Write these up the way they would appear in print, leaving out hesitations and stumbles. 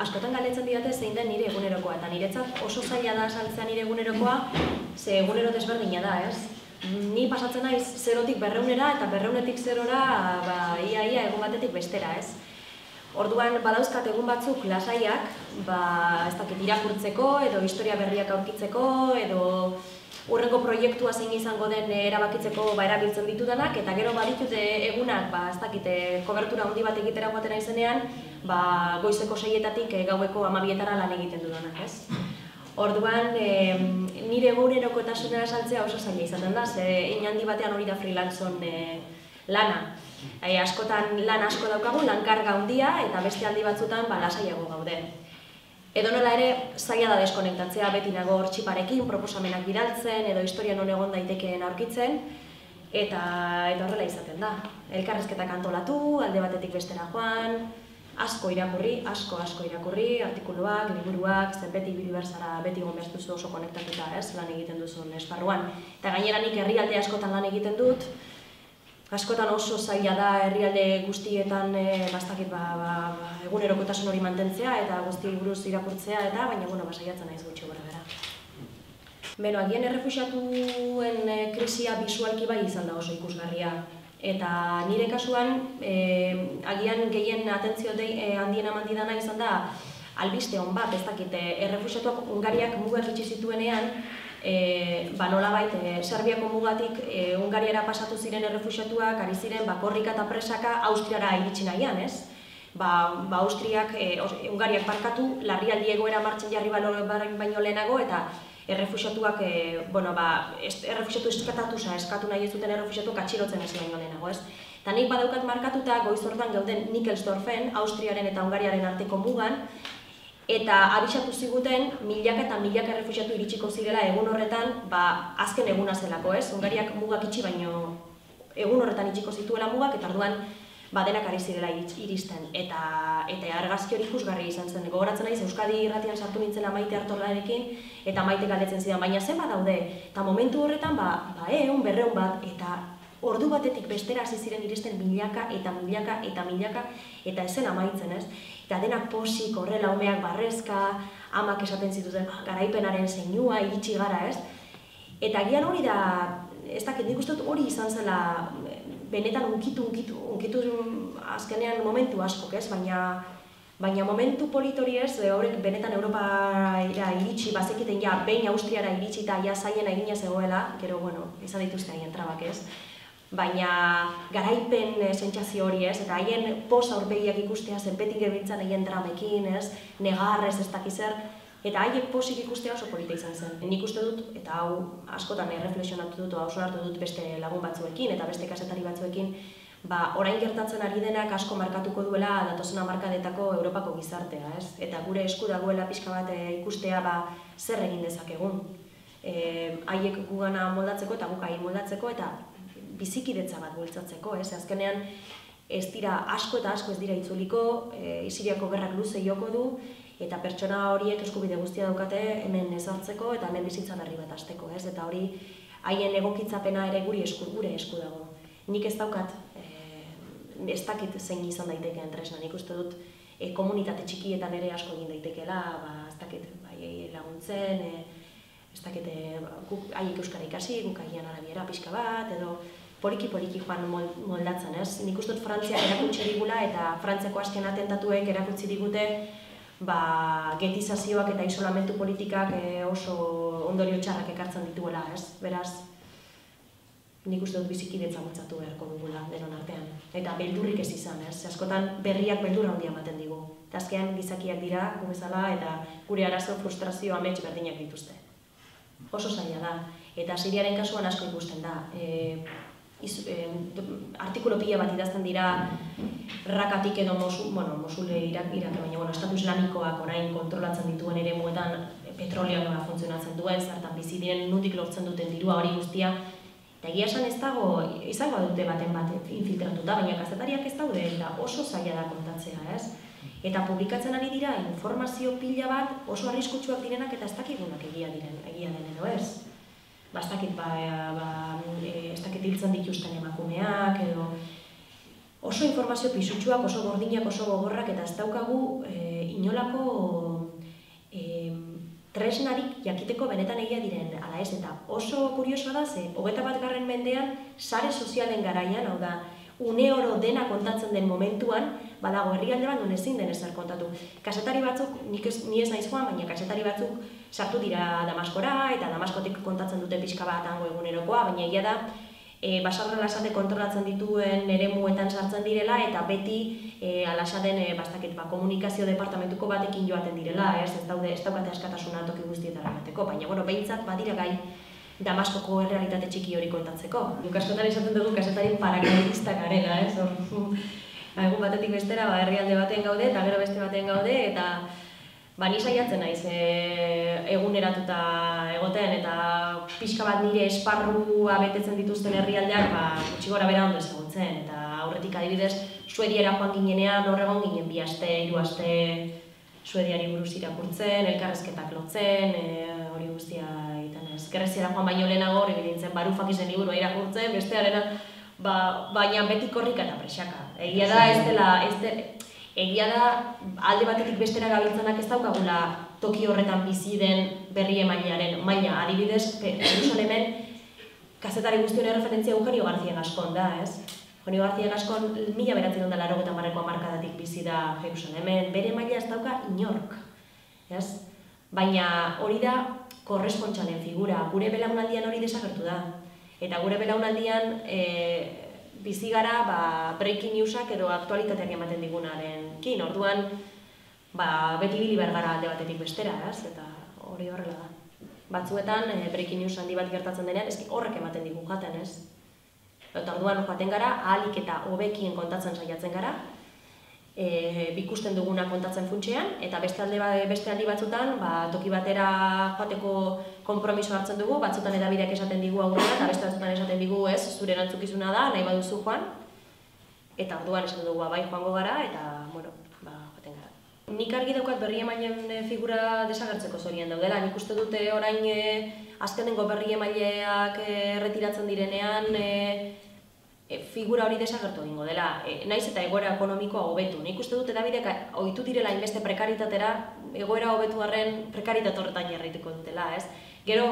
Askotan galdetzen didate zein den nire egunerokoa, eta niretzat oso zaila da saltzea nire egunerokoa, ze egunero desberdina da, ez? Ni pasatzen naiz 0-tik 200era eta 200-tik 0-ra ia egun batetik bestera, ez? Orduan badauzkat egun batzuk lasaiak, ez dakit irakurtzeko edo historia berriak aurkitzeko edo hurrengo proiektua zein izango den erabakitzeko erabiltzen ditudanak, eta gero baditut egunak, ez dakit, kobertura handi bat egitera joaten naizenean, goizeko 6-etatik gaueko 12-etara lan egiten dudanak, ez? Orduan, nire egunerokotasunera saltzea oso zaila izaten da, ze handi batean hori da freelance-on lana. Askotan lan asko daukagu, lan karga handia, eta beste aldi batzutan lasaiago gaude. Edonola ere, zaila da deskonektatzea, beti nago hor txiparekin, proposamenak bidaltzen, edo historia non egon daitekeen aurkitzen, eta horrela izaten da. Elkarrizketak antolatu, alde batetik bestera joan, asko irakurri, asko irakurri, artikuluak, liburuak, zen beti biliberzara, beti gomeztuzu oso konektatuta, lan egiten duzun esparruan. Eta gainera nik herrialde askotan lan egiten dut, askotan oso zaila da herrialde guztietan egunerokotasun hori mantentzea eta guzti buruz irakurtzea eta, baina saiatzen naiz gutxi gora bera. Agian errefuxiatuen krisia bisualki bai izan da oso ikusgarria. Eta nire kasuan, agian gehien atentzio handien eman didana izan da albiste hon bat, ez dakit, errefuxiatuak Hungariak mugak itxi zituenean, nolabait, Serbiako mugatik Hungariara pasatu ziren errefuxiatuak, ari ziren korrika eta presaka Austriara iritsi nahian, ez? Austriak, Hungariak barkatu, larrialdi egoera martxan jarri baino lehenago, eta errefuxiatuak, errefuxiatu eskatu nahi ez duten errefuxiatuak atxilotzen ez baino lehenago, ez? Eta nik badaukat markatuta goiz hortan gauden Nickelsdorfen, Austriaren eta Hungariaren arteko mugan, eta abisatu ziguten milaka eta milaka errefuxiatu iritsiko zirela egun horretan, azken eguna zelako, ez? Hungariak mugak itxi baino egun horretan itxiko zituela mugak, eta orduan denak ari zirela iristen. Eta argazki hori ikusgarri izan zen. Gogoratzen naiz, Euskadi irratian sartu nintzela Maite Artolarekin, eta Maite galdetzen zidan, baina zen badaude. Eta momentu horretan, 100-200 bat, eta ordu batetik bestera hasi ziren iristen milaka eta milaka eta milaka, eta ezen amaitzen, ez? Eta denak posik, horrela umeak barrezka, amak esaten zituzten garaipenaren zeinua, iritsi gara, ez? Eta agian hori da, ez dakit, nik uste dut hori izan zela benetan unkitu azkenean momentu askok, ez? Baina momentu polit hori ez, horrek benetan Europara iritsi, bazekiten behin Austriara iritsi eta zailena egina zegoela, gero, izan dituzte haien trabak, ez? Baina garaipen sentsazio hori, ez? Eta haien posa aurpegiak ikustea zen beti gebiltzan haien dramekin, ez? Negarrez ez dakizer, eta haiek posik ikustea oso polita izan zen. Nik uste dut, eta hau askotan erreflexionatu dut, oso hartu dut beste lagun batzuekin eta beste kazetari batzuekin, orain gertatzen ari denak asko markatuko duela datozen hamarkadetako Europako gizartea, ez? Eta gure esku dagoela pixka bat ikustea zer egin dezakegun. Haiek gugana moldatzeko eta guk haien moldatzeko eta bizikidetza bat bultzatzeko, ez? Azkenean ez dira asko eta asko ez dira itzuliko, Siriako gerrak luze joko du, eta pertsona horiek eskubide guztia daukate hemen ezartzeko eta hemen bizitza berri bat hasteko, ez? Eta hori haien egokitzapena ere gure esku dago. Nik ez daukat, ez dakit zein izan daitekeen tresna, nik uste dut komunitate txikietan ere asko egin daitekeela, ez dakit laguntzen, ez dakit haiek euskara ikasi, guk agian arabiera pixka bat, edo poliki joan moldatzen, ez? Nik uste dut Frantziak erakutsi digula eta Frantziako azken atentatuek erakutsi digute getizazioak eta isolamentu politikak oso ondorio txarrak ekartzen dituela, ez? Beraz, nik uste dut bizikidetza bultzatu beharko dugula denon artean. Eta beldurrik ez izan, ez? Askotan berriak beldur handia ematen digu. Eta azkean gizakiak dira, gu bezala, eta gure arazo frustrazio amets berdinak dituzte. Oso zaila da. Eta Siriaren kasuan asko ikusten da. Artikulo pila bat idazten dira Rakatik edo Mosule Irak, baina Estatu Islamikoak orain kontrolatzen dituen ere muetan petrolioa nola funtzionatzen duen, zertan bizi diren nondik lortzen duten dirua hori guztia. Eta egia esan ez dago, izango dute baten bat infiltratuta, baina kazetariak ez daude eta oso zaila da kontatzea, ez? Eta publikatzen ari dira informazio pila bat oso arriskutsuak direnak eta ez dakigunak egia den edo ez. Ez dakit hiltzen dituzten emakumeak edo oso informazio pisutsuak, oso gordinak, oso gogorrak, eta ez daukagu inolako tresnarik jakiteko benetan egia diren, ala ez, eta oso kuriosoa da, ze 21. mendean sare sozialen garaian, hau da, une oro dena kontatzen den momentuan, badago herrialde bat non ezin den ezer kontatu. Kazetari batzuk, ni ez naiz joan, baina kazetari batzuk sartu dira Damaskora, eta Damaskotik kontatzen dute pixka bat hango egunerokoa, baina egia da, Basarra Lasate kontrolatzen dituen eremuetan sartzen direla, eta beti Alasaten komunikazio departamentuko batekin joaten direla, ez daukate askatasuna toki guztietara bateko, baina behintzat badira gai Damaskoko errealitate txiki hori kontatzeko. Guk askotan esaten dugu kazetari paracaidistak garela, ez? Egun batetik bestera herrialde baten gaude eta gero beste baten gaude, eta ni saiatzen naiz eguneratuta egoten, eta pixka bat nire esparrua betetzen dituzten herrialdeak gutxi gora bera ondo ezagutzen, eta aurretik adibidez Suediara joan ginenean hor egon ginen 2 aste, 3 aste Suediari buruz irakurtzen, elkarrezketak lotzen, hori guztia egiten ez. Greziara joan baino lehenago hori bidintzen Varoufakisen liburua irakurtzen, bestearena, baina beti korrika eta presaka. Egia da, alde batetik bestera gabiltzanak ez daukagula toki horretan bizi den berri emailearen maila. Adibidez, Jerusalemen kazetari guztion erreferentzia Eugenio García Gascón da, ez? Eugenio García Gascón 1980ko hamarkadatik bizi da Jerusalemen, bere maila ez dauka inork, ez? Baina hori da korrespontsalen figura, gure belaunaldian hori desagertu da. Eta gure belaunaldian bizi gara breaking newsak edo aktualitateak ematen digunarekin, orduan beti ibili behar gara alde batetik bestera, ez? Eta hori horrela da. Batzuetan breaking news handi bat gertatzen denean, horrek ematen digu jaten, ez? Eta orduan joaten gara, ahalik eta hobekien kontatzen saiatzen gara, bikusten duguna kontatzen funtsean, eta beste aldi batzutan toki batera joateko konpromiso hartzen dugu, batzutan edabideak esaten digu aurrera, eta beste batzutan esaten digu ez, zure erantzukizuna da, nahi baduzu joan, eta orduan esaten dugu bai joango gara, eta joaten gara. Nik argi daukat berri emaileen figura desagertzeko zorian daudela, nik uste dute orain azkenengo berri emaileak erretiratzen direnean, figura hori desagertu egingo dela, naiz eta egoera ekonomikoa hobetu. Nik uste dut edabidek ohitu direla inbeste prekaritatera, egoera hobetu arren prekaritate horretan jarraituko dutela, ez? Gero,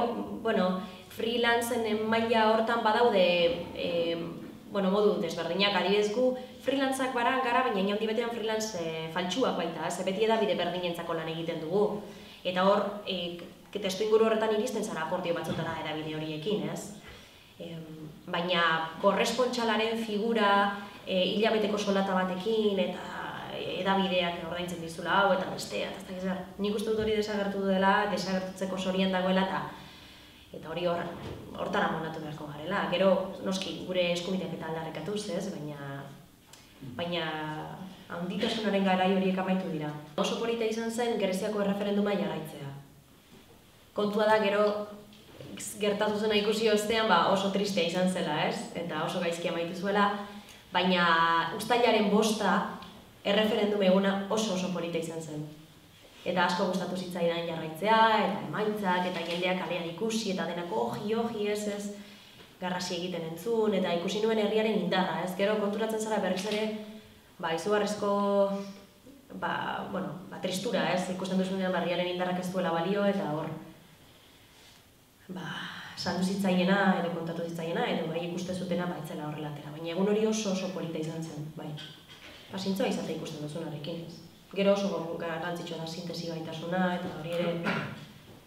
freelancen maila hortan badaude modu desberdinak, adibidez gu freelanceak gara, baina handi betean freelance faltsuak baita, ez? Beti edabide berdinentzako lan egiten dugu. Eta hor, testuinguru horretan iristen zara akordio batzutara edabide horiekin, ez? Baina korrespontsalaren figura hilabeteko soldata batekin eta edabideak ordaintzen dizula hau eta bestea, eta ez da nik uste dut hori desagertu dela, desagertutzeko zorian dagoela eta hori hortara monatu beharko garela. Gero, noski, gure eskubideak eta aldarrekatuz, ez? Baina handitasunaren garai horiek amaitu dira. Oso polita izan zen Greziako erreferenduma jarraitzea. Kontua da, gero gertatu zena ikusi ostean oso tristea izan zela, ez? Eta oso gaizki amaitu zuela, baina uztailaren 5 erreferendum eguna oso polita izan zen. Eta asko gustatu zitzaidan jarraitzea, eta emaitzak, eta jendeak kalean ikusi, eta denako oji, ez, garrasi egiten entzun, eta ikusi nuen herriaren indarra, ez? Gero konturatzen zara berriz ere, izugarrizko, tristura, ez? Ikusten duzunean herriaren indarrak ez duela balio, eta hor, saldu zitzaiena edo kontatu zitzaiena edo ikuste zutena baitzela horrela atera. Baina egun hori oso polita izan zen, bai. Zintzoa izatea ikusten duzunarekin, ez. Gero oso garrantzitsua da sintesi gaitasuna eta hori ere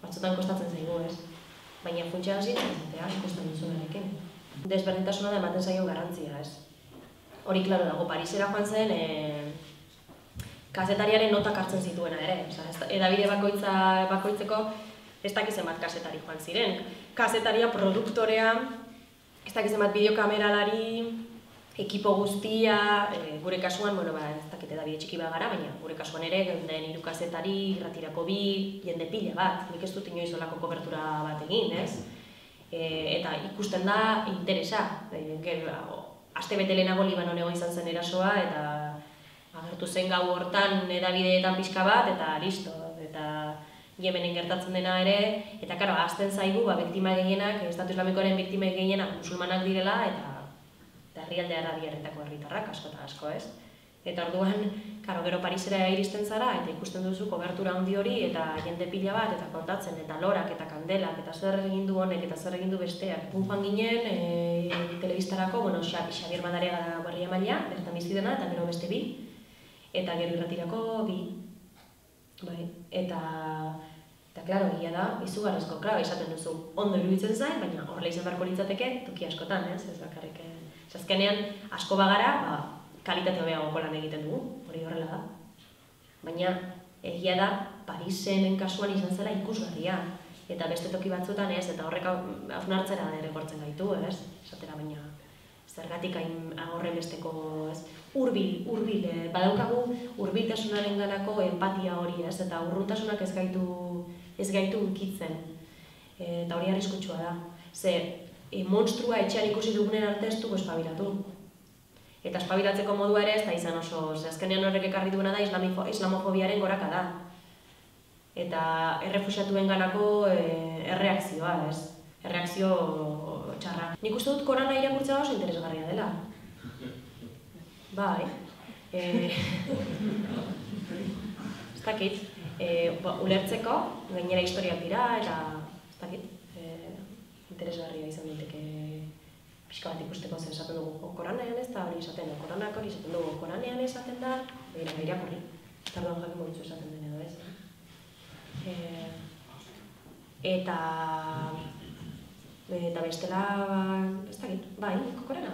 batzutan kostatzen zaigu, ez. Baina funtsean zintzoa izatea ikusten duzunarekin. Desberdintasuna da ematen zaio garrantzia, ez. Hori klaro dago, Parisera joan zen kazetariaren notak hartzen zituena ere. Edabide bakoitzeko ez dakizen bat kazetari joan ziren. Kazetaria, produktorea, ez dakizen bat bideokameralari, ekipo guztia, gure kasuan, ez dakit edabide txiki bat gara, baina gure kasuan ere, geunden 3 kazetari, irratirako 2, jende pila bat. Nik ez dut inoiz olako kobertura bat egin, ez? Eta ikusten da interesa. Astebete lehenago Libanonego izan zen erasoa, eta agertu zen gau hortan edabideetan pixka bat, eta listo. Eta Yemenen gertatzen dena ere, eta ahazten zaigu, biktima gehienak, Estatu Islamikoaren biktima gehienak musulmanak direla, eta eta herrialde arabiarretako herritarrak asko eta asko, ez? Eta orduan, gero Parisera iristen zara, eta ikusten duzu kobertura handi hori, eta jende pila bat, eta kontatzen, eta lorak, eta kandelak, eta zer egin du honek, eta zer egin du besteak. Joan ginen, telebistarako, Xabier Madariaga da Berria Maila, bertan bizi dena, eta gero beste bi, eta gero irratirako bi. Eta, klaro, egia da, izugarrizko, esaten duzu, ondo iruditzen zain, baina horrela izan beharko litzateke, toki askotan, ez bakarrik. Azkenean, asko bagara, kalitate hobeagoko lan egiten dugu, hori horrela da. Baina, egia da, Parisen kasuan izan zela ikusgarria. Eta beste toki batzuetan ez, eta horrek hausnartzera derrekortzen gaitu, ez? Esatera, baina, zergatik horren besteko, ez? Hurbil, badaukagu hurbiltasunaren ganako empatia hori, ez? Eta urruntasunak ez gaitu unkitzen. Eta hori arriskutsua da. Ze, monstrua etxean ikusi dugunen arte ez dugu espabilatu. Eta espabilatzeko modua ere ez da izan oso, azkenean horrek ekarri duena da islamofobiaren goraka da. Eta errefuxiatuen ganako erreakzioa, ez? Erreakzio txarra. Nik uste dut korona irakurtzea oso interesgarria dela. Bai. Ez dakit. Ulertzeko, gainera historiak dira, eta ez dakit. Interesgarria izan daiteke pixka bat ikusteko zer esaten dugu koranean ez da hori esaten da, koranak hori esaten dugu koranean esaten da, irakurri. Tarduan jakin moritzu esaten den edo ez. Eta bestela, ez dakit, bai, korana...